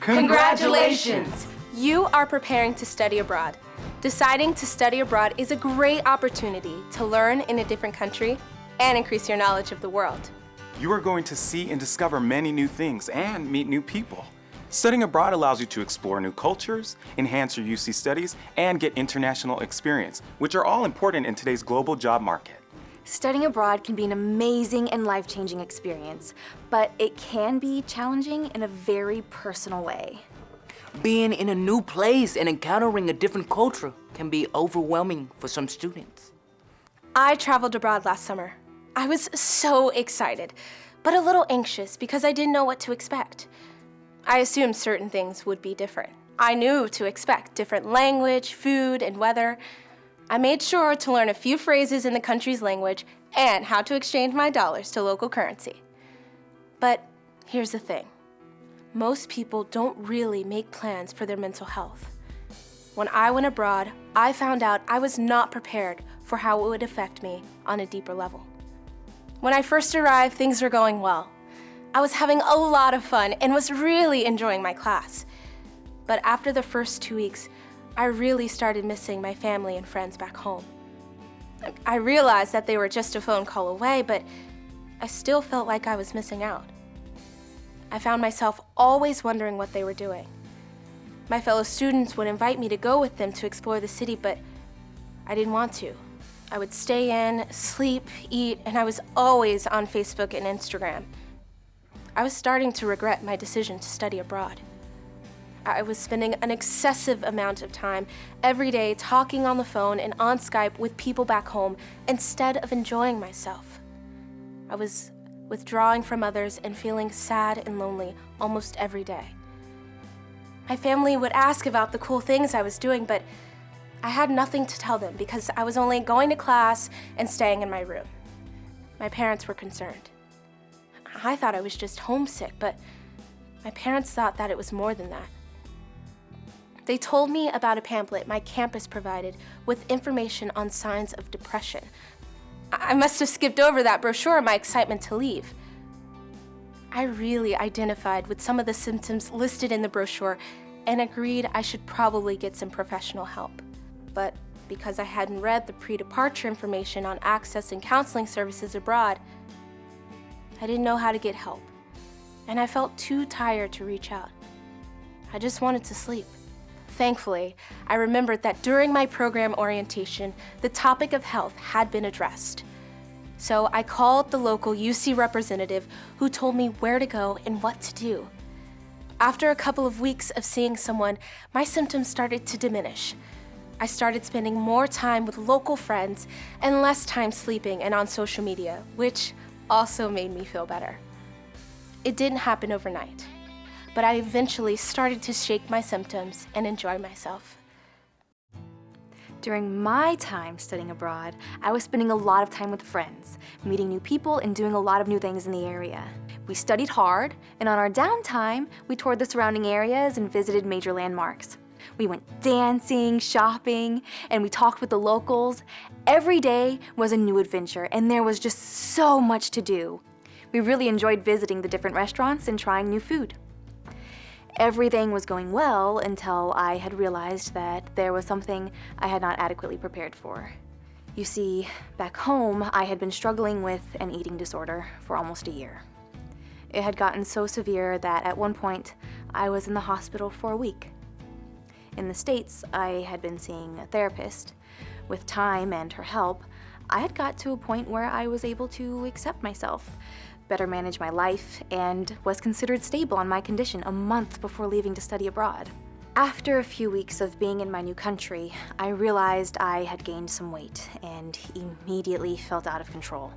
Congratulations! You are preparing to study abroad. Deciding to study abroad is a great opportunity to learn in a different country and increase your knowledge of the world. You are going to see and discover many new things and meet new people. Studying abroad allows you to explore new cultures, enhance your UC studies, and get international experience, which are all important in today's global job market. Studying abroad can be an amazing and life-changing experience, but it can be challenging in a very personal way. Being in a new place and encountering a different culture can be overwhelming for some students. I traveled abroad last summer. I was so excited, but a little anxious because I didn't know what to expect. I assumed certain things would be different. I knew to expect different language, food, and weather. I made sure to learn a few phrases in the country's language and how to exchange my dollars to local currency. But here's the thing. Most people don't really make plans for their mental health. When I went abroad, I found out I was not prepared for how it would affect me on a deeper level. When I first arrived, things were going well. I was having a lot of fun and was really enjoying my class. But after the first 2 weeks, I really started missing my family and friends back home. I realized that they were just a phone call away, but I still felt like I was missing out. I found myself always wondering what they were doing. My fellow students would invite me to go with them to explore the city, but I didn't want to. I would stay in, sleep, eat, and I was always on Facebook and Instagram. I was starting to regret my decision to study abroad. I was spending an excessive amount of time every day talking on the phone and on Skype with people back home instead of enjoying myself. I was withdrawing from others and feeling sad and lonely almost every day. My family would ask about the cool things I was doing, but I had nothing to tell them because I was only going to class and staying in my room. My parents were concerned. I thought I was just homesick, but my parents thought that it was more than that. They told me about a pamphlet my campus provided with information on signs of depression. I must have skipped over that brochure in my excitement to leave. I really identified with some of the symptoms listed in the brochure and agreed I should probably get some professional help. But because I hadn't read the pre-departure information on accessing counseling services abroad, I didn't know how to get help, and I felt too tired to reach out. I just wanted to sleep. Thankfully, I remembered that during my program orientation, the topic of health had been addressed. So I called the local UC representative who told me where to go and what to do. After a couple of weeks of seeing someone, my symptoms started to diminish. I started spending more time with local friends and less time sleeping and on social media, which also made me feel better. It didn't happen overnight, but I eventually started to shake my symptoms and enjoy myself. During my time studying abroad, I was spending a lot of time with friends, meeting new people and doing a lot of new things in the area. We studied hard, and on our downtime, we toured the surrounding areas and visited major landmarks. We went dancing, shopping, and we talked with the locals. Every day was a new adventure, and there was just so much to do. We really enjoyed visiting the different restaurants and trying new food. Everything was going well until I had realized that there was something I had not adequately prepared for. You see, back home, I had been struggling with an eating disorder for almost a year. It had gotten so severe that at one point, I was in the hospital for a week. In the States, I had been seeing a therapist. With time and her help, I had got to a point where I was able to accept myself, better manage my life, and was considered stable on my condition a month before leaving to study abroad. After a few weeks of being in my new country, I realized I had gained some weight and immediately felt out of control.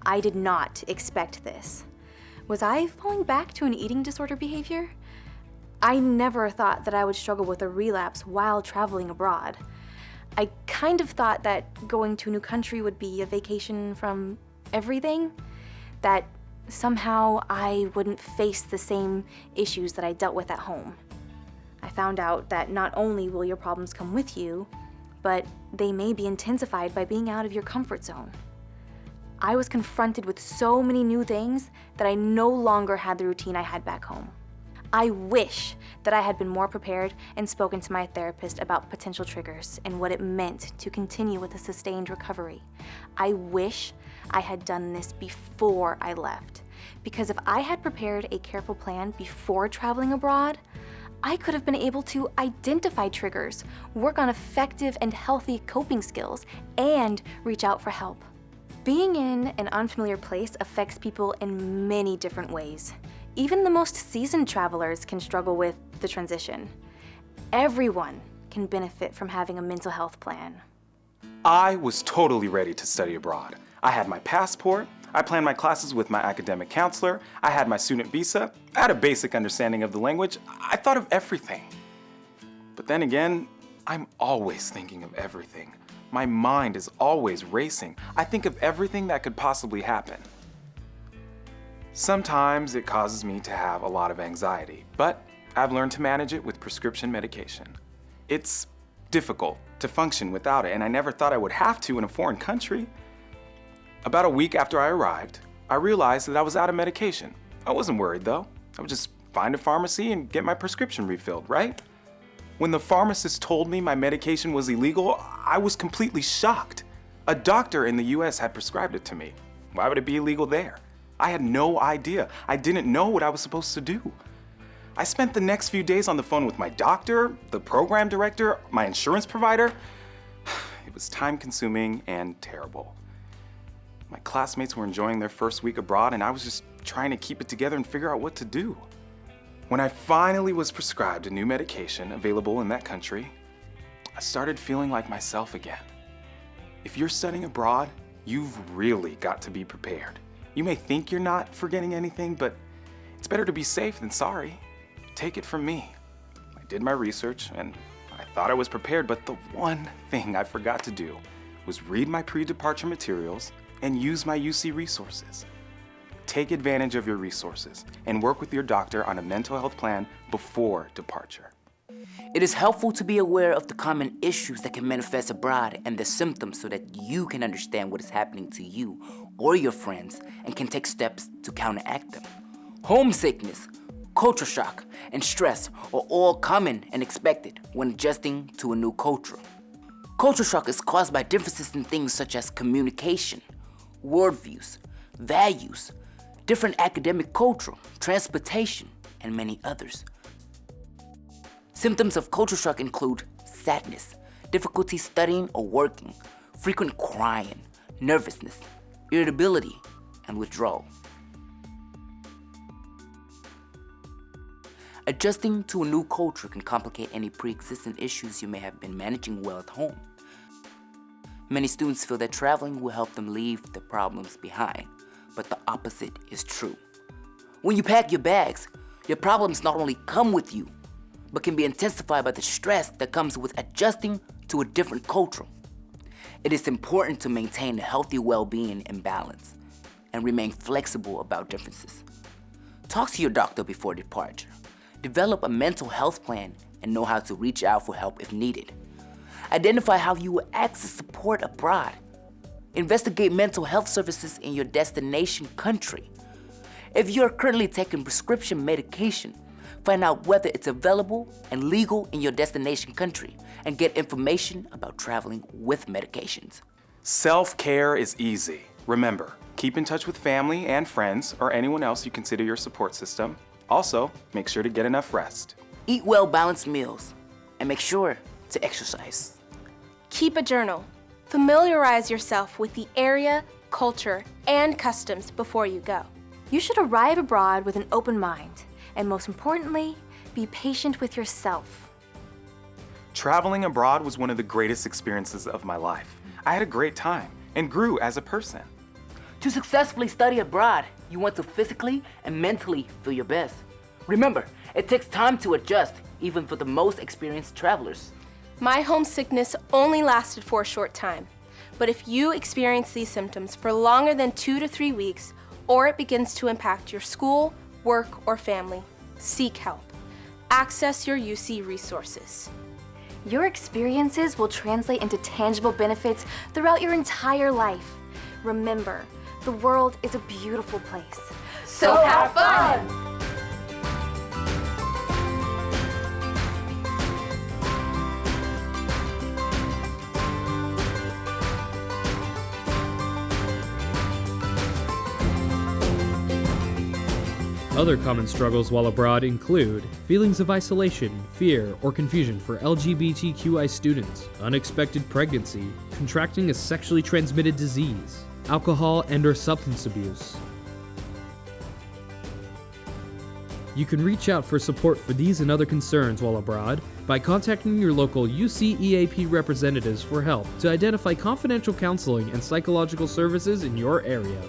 I did not expect this. Was I falling back to an eating disorder behavior? I never thought that I would struggle with a relapse while traveling abroad. I kind of thought that going to a new country would be a vacation from everything, that somehow I wouldn't face the same issues that I dealt with at home. I found out that not only will your problems come with you, but they may be intensified by being out of your comfort zone. I was confronted with so many new things that I no longer had the routine I had back home. I wish that I had been more prepared and spoken to my therapist about potential triggers and what it meant to continue with a sustained recovery. I wish I had done this before I left, because if I had prepared a careful plan before traveling abroad, I could have been able to identify triggers, work on effective and healthy coping skills, and reach out for help. Being in an unfamiliar place affects people in many different ways. Even the most seasoned travelers can struggle with the transition. Everyone can benefit from having a mental health plan. I was totally ready to study abroad. I had my passport, I planned my classes with my academic counselor, I had my student visa, I had a basic understanding of the language, I thought of everything. But then again, I'm always thinking of everything. My mind is always racing. I think of everything that could possibly happen. Sometimes it causes me to have a lot of anxiety, but I've learned to manage it with prescription medication. It's difficult to function without it, and I never thought I would have to in a foreign country. About a week after I arrived, I realized that I was out of medication. I wasn't worried though. I would just find a pharmacy and get my prescription refilled, right? When the pharmacist told me my medication was illegal, I was completely shocked. A doctor in the US had prescribed it to me. Why would it be illegal there? I had no idea. I didn't know what I was supposed to do. I spent the next few days on the phone with my doctor, the program director, my insurance provider. It was time-consuming and terrible. My classmates were enjoying their first week abroad, and I was just trying to keep it together and figure out what to do. When I finally was prescribed a new medication available in that country, I started feeling like myself again. If you're studying abroad, you've really got to be prepared. You may think you're not forgetting anything, but it's better to be safe than sorry. Take it from me. I did my research and I thought I was prepared, but the one thing I forgot to do was read my pre-departure materials and use my UC resources. Take advantage of your resources and work with your doctor on a mental health plan before departure. It is helpful to be aware of the common issues that can manifest abroad and the symptoms so that you can understand what is happening to you or your friends and can take steps to counteract them. Homesickness, culture shock, and stress are all common and expected when adjusting to a new culture. Culture shock is caused by differences in things such as communication, worldviews, values, different academic culture, transportation, and many others. Symptoms of culture shock include sadness, difficulty studying or working, frequent crying, nervousness, irritability, and withdrawal. Adjusting to a new culture can complicate any pre-existing issues you may have been managing well at home. Many students feel that traveling will help them leave the problems behind, but the opposite is true. When you pack your bags, your problems not only come with you, but can be intensified by the stress that comes with adjusting to a different culture. It is important to maintain a healthy well-being and balance, and remain flexible about differences. Talk to your doctor before departure. Develop a mental health plan and know how to reach out for help if needed. Identify how you will access support abroad. Investigate mental health services in your destination country. If you are currently taking prescription medication, find out whether it's available and legal in your destination country and get information about traveling with medications. Self-care is easy. Remember, keep in touch with family and friends or anyone else you consider your support system. Also, make sure to get enough rest. Eat well-balanced meals and make sure to exercise. Keep a journal. Familiarize yourself with the area, culture, and customs before you go. You should arrive abroad with an open mind, and most importantly, be patient with yourself. Traveling abroad was one of the greatest experiences of my life. I had a great time and grew as a person. To successfully study abroad, you want to physically and mentally feel your best. Remember, it takes time to adjust, even for the most experienced travelers. My homesickness only lasted for a short time, but if you experience these symptoms for longer than 2 to 3 weeks, or it begins to impact your school, work, or family, seek help. Access your UC resources. Your experiences will translate into tangible benefits throughout your entire life. Remember, the world is a beautiful place. So have fun! Other common struggles while abroad include feelings of isolation, fear, or confusion for LGBTQI students, unexpected pregnancy, contracting a sexually transmitted disease, alcohol and/or substance abuse. You can reach out for support for these and other concerns while abroad by contacting your local UC EAP representatives for help to identify confidential counseling and psychological services in your area.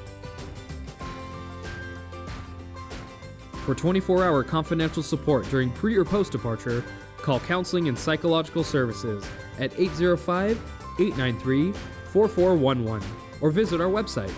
For 24-hour confidential support during pre- or post-departure, call Counseling and Psychological Services at 805-893-4411 or visit our website